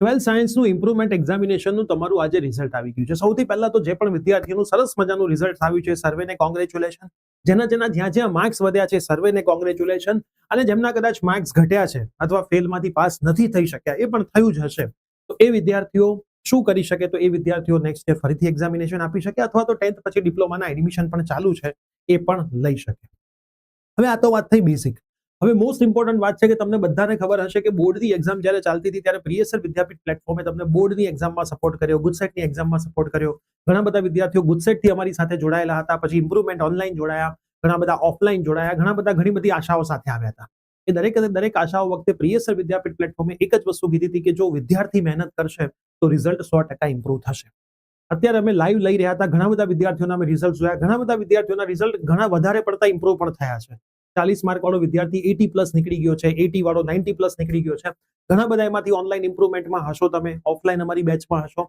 Twelfth સાયન્સનું improvement એક્ઝામિનેશનનું તમારું આજે result આવી ગયું છે. સૌથી પહેલા તો જે પણ વિદ્યાર્થીઓનું સરસ મજાનું રિઝલ્ટ આવ્યું છે, સર્વેને કોંગ્રેચ્યુલેશન. જેના જ્યાં જ્યાં માર્ક્સ વધ્યા છે, સર્વેને કોંગ્રેચ્યુલેશન. અને જેમના કદાચ માર્ક્સ ઘટ્યા છે અથવા ફેલમાંથી પાસ નથી થઈ શક્યા, એ પણ થયું જ હશે, તો એ વિદ્યાર્થીઓ શું કરી શકે? તો એ વિદ્યાર્થીઓ નેક્સ્ટ યર ફરીથી એક્ઝામિનેશન આપી શકે, અથવા તો 10th પછી ડિપ્લોમાના એડમિશન પણ ચાલુ છે, એ પણ લઈ શકે. હવે આ તો વાત થઈ બેઝિક. હવે મોસ્ટ ઇમ્પોર્ટન્ટ વાત છે કે તમને બધાને ખબર હશે કે બોર્ડની એક્ઝામ જ્યારે ચાલતી હતી ત્યારે પ્રિયસર વિદ્યાપીઠ પ્લેટફોર્મે તમને બોર્ડની એક્ઝામમાં સપોર્ટ કર્યો, ગુજસેટની એક્ઝામમાં સપોર્ટ કર્યો. ઘણા બધા વિદ્યાર્થીઓ ગુજસેટથી અમારી સાથે જોડાયેલા હતા, પછી ઇમ્પ્રુવમેન્ટ ઓનલાઈન જોડાયા, ઘણા બધા ઓફલાઈન જોડાયા, ઘણી બધી આશાઓ સાથે આવ્યા હતા. એ દરેક આશાઓ વખતે પ્રિયસર વિદ્યાપીઠ પ્લેટફોર્મે એક જ વસ્તુ કીધી હતી કે જો વિદ્યાર્થી મહેનત કરશે તો રિઝલ્ટ 100% ઇમ્પ્રુવ થશે. અત્યારે અમે લાઈવ લઈ રહ્યા હતા, ઘણા બધા વિદ્યાર્થીઓના અમે રિઝલ્ટ જોયા, ઘણા બધા વિદ્યાર્થીઓના રિઝલ્ટ ઘણા વધારે પડતા ઇમ્પ્રુવ પણ થયા છે. 40 માર્ક વાળો વિદ્યાર્થી 80+ નીકળી ગયો છે, 80 વાળો 90+ નીકળી ગયો છે. ઘણા બધા એમાંથી ઓનલાઈન ઇમ્પ્રુવમેન્ટમાં હશો, તમે ઓફલાઈન અમારી બેચમાં હશો.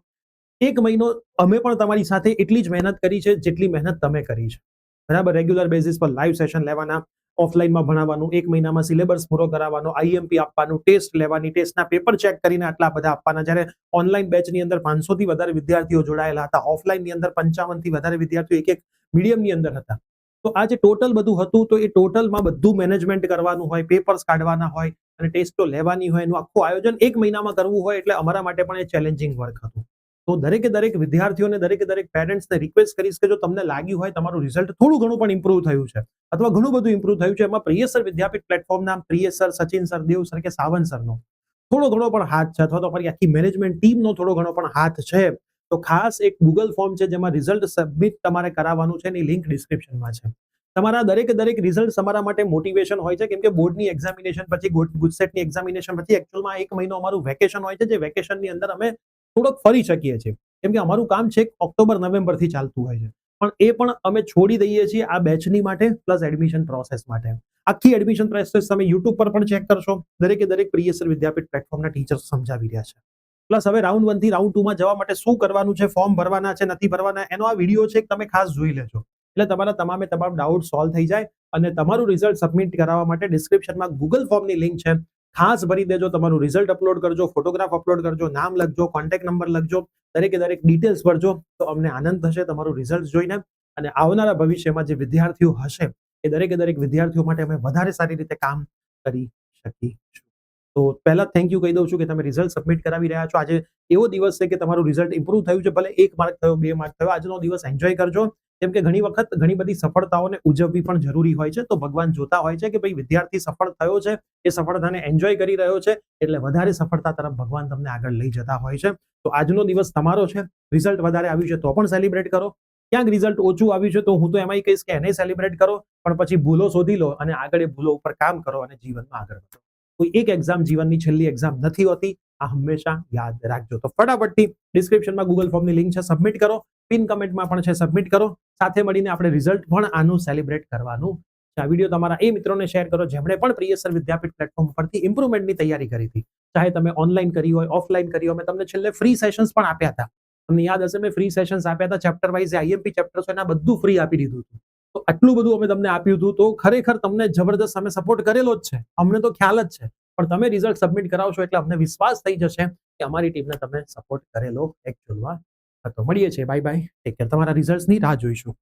એક મહિનો અમે પણ તમારી સાથે એટલી જ મહેનત કરી છે જેટલી મહેનત તમે કરી છે. બરાબર, રેગ્યુલર બેઝિસ પર લાઈવ સેશન લેવાના, ઓફલાઈનમાં ભણાવવાનું, એક મહિનામાં સિલેબસ પૂરો કરાવવાનો, આઈએમપી આપવાનું, ટેસ્ટ લેવાની, ટેસ્ટના પેપર ચેક કરીને આટલા બધા આપવાના. જ્યારે ઓનલાઈન બેચની અંદર 500 થી વધારે વિદ્યાર્થીઓ જોડાયેલા હતા, ઓફલાઈનની અંદર 55 થી વધારે વિદ્યાર્થીઓ એક મીડિયમની અંદર હતા. તો આ જે ટોટલ બધું હતું, તો એ ટોટલમાં બધું મેનેજમેન્ટ કરવાનું હોય, પેપર્સ કાઢવાના હોય અને ટેસ્ટો લેવાની હોય, એનું આખું આયોજન એક મહિનામાં કરવું હોય, એટલે અમારા માટે પણ એ ચેલેન્જિંગ વર્ક હતું. તો દરેક વિદ્યાર્થીઓને, દરેક પેરેન્ટ્સને રિક્વેસ્ટ કરીશ કે જો તમને લાગ્યું હોય તમારું રિઝલ્ટ થોડું ઘણું પણ ઇમ્પ્રુવ થયું છે અથવા ઘણું બધું ઇમ્પ્રુવ થયું છે, એમાં પ્રિયસર વિદ્યાપીઠ પ્લેટફોર્મના પ્રિયસર, સચિન સર, દેવ સર કે સાવંત સરનો થોડો ઘણો પણ હાથ છે, અથવા તો અમારી આખી મેનેજમેન્ટ ટીમનો થોડો ઘણો પણ હાથ છે, તો ખાસ એક ગૂગલ ફોર્મ છે જેમાં રિઝલ્ટ સબમિટ તમારે કરાવવાનું છે, એની લિંક ડિસ્ક્રિપ્શનમાં છે. તમારા દરેક રિઝલ્ટ તમારા માટે મોટિવેશન હોય છે, કેમ કે બોર્ડની એક્ઝામિનેશન પછી, ગુજસેટની એક્ઝામિનેશન પછી એકચ્યુઅલમાં એક મહિનો અમારું વેકેશન હોય છે, જે વેકેશનની અંદર અમે થોડોક ફરી શકીએ છીએ, કેમ કે અમારું કામ છે ઓક્ટોબર નવેમ્બર થી ચાલતું હોય છે. પણ એ પણ અમે છોડી દઈએ છીએ આ બેચની માટે, પ્લસ એડમિશન પ્રોસેસ માટે. આખી એડમિશન પ્રોસેસ તમે યુટ્યુબ પર પણ ચેક કરશો, દરેક પ્રિયસર વિદ્યાપીઠ પ્લેટફોર્મના ટીચર્સ સમજાવી રહ્યા છે. પ્લસ હવે રાઉન્ડ 1 થી રાઉન્ડ 2 માં જવા માટે શું કરવાનું છે, ફોર્મ ભરવાના છે, નથી ભરવાના, એનો આ વિડીયો છે, તમે ખાસ જોઈ લેજો, એટલે તમારા તમામ ડાઉટ સોલ્વ થઈ જાય. અને તમારું રિઝલ્ટ સબમિટ કરાવવા માટે ડિસ્ક્રિપ્શનમાં ગૂગલ ફોર્મની લિંક છે, ખાસ ભરી દેજો. તમારું રિઝલ્ટ અપલોડ કરજો, ફોટોગ્રાફ અપલોડ કરજો, નામ લખજો, કોન્ટેક્ટ નંબર લખજો, દરેક ડિટેલ્સ ભરજો, તો અમને આનંદ થશે તમારું રિઝલ્ટ જોઈને. અને આવનારા ભવિષ્યમાં જે વિદ્યાર્થીઓ હશે, એ દરેક વિદ્યાર્થીઓ માટે અમે વધારે સારી રીતે કામ કરી શકીશું. તો પહેલા થેન્ક યુ કહી દઉં છું કે તમે રિઝલ્ટ સબમિટ કરાવી રહ્યા છો. આજે એવો દિવસ છે કે તમારું રિઝલ્ટ ઇમ્પ્રુવ થયું છે, ભલે 1 માર્ક થયો, 2 માર્ક થયો, આજનો દિવસ એન્જોય કરજો. કેમ કે ઘણી વખત ઘણી બધી સફળતાઓને ઉજવવી પણ જરૂરી હોય છે. તો ભગવાન જોતા હોય છે કે ભાઈ વિદ્યાર્થી સફળ થયો છે, એ સફળતાને એન્જોય કરી રહ્યો છે, એટલે વધારે સફળતા તરફ ભગવાન તમને આગળ લઈ જતા હોય છે. તો આજનો દિવસ તમારો છે. રિઝલ્ટ વધારે આવ્યું છે તો પણ સેલિબ્રેટ કરો, ક્યાંક રિઝલ્ટ ઓછું આવ્યું છે તો હું તો એમાંય કહીશ કે એને સેલિબ્રેટ કરો, પણ પછી ભૂલો શોધી લો અને આગળ એ ભૂલો ઉપર કામ કરો અને જીવનમાં આગળ વધો. કોઈ એક એક્ઝામ જીવનની છેલ્લી એક્ઝામ નથી હોતી, આ હંમેશા યાદ રાખજો. તો ફટાફટથી ડિસ્ક્રિપ્શનમાં ગૂગલ ફોર્મની લિંક છે, સબમિટ કરો. પિન કમેન્ટમાં પણ છે, સબમિટ કરો. સાથે મળીને આપણે રિઝલ્ટ પણ આનું સેલિબ્રેટ કરવાનું છે. આ વિડીયો તમારા એ મિત્રોને શેર કરો જેમણે પણ પ્રિયસર વિદ્યાપીઠ પ્લેટફોર્મ પરથી ઇમ્પ્રુવમેન્ટની તૈયારી કરી હતી. ચાહે તમે ઓનલાઈન કરી હોય, ઓફલાઈન કરી હોય, મેં તમને છેલ્લે ફ્રી સેશન્સ પણ આપ્યા હતા. તમને યાદ હશે, મેં ફ્રી સેશન્સ આપ્યા હતા, ચેપ્ટર વાઇઝ આઈએમપી ચેપ્ટર્સ એના બધું ફ્રી આપી દીધું હતું. તો આટલું બધું અમે તમને આપ્યું હતું, તો ખરેખર તમને જબરદસ્ત અમે સપોર્ટ કરેલો જ છે, અમને તો ખ્યાલ જ છે. પણ તમે રિઝલ્ટ સબમિટ કરાવશો એટલે અમને વિશ્વાસ થઈ જશે કે અમારી ટીમને તમે સપોર્ટ કરેલો એકચ્યુઅલમાં હતો. મળીએ છીએ, બાય બાય, ટેક કેર. તમારા રિઝલ્ટ્સની રાહ જોઈશું.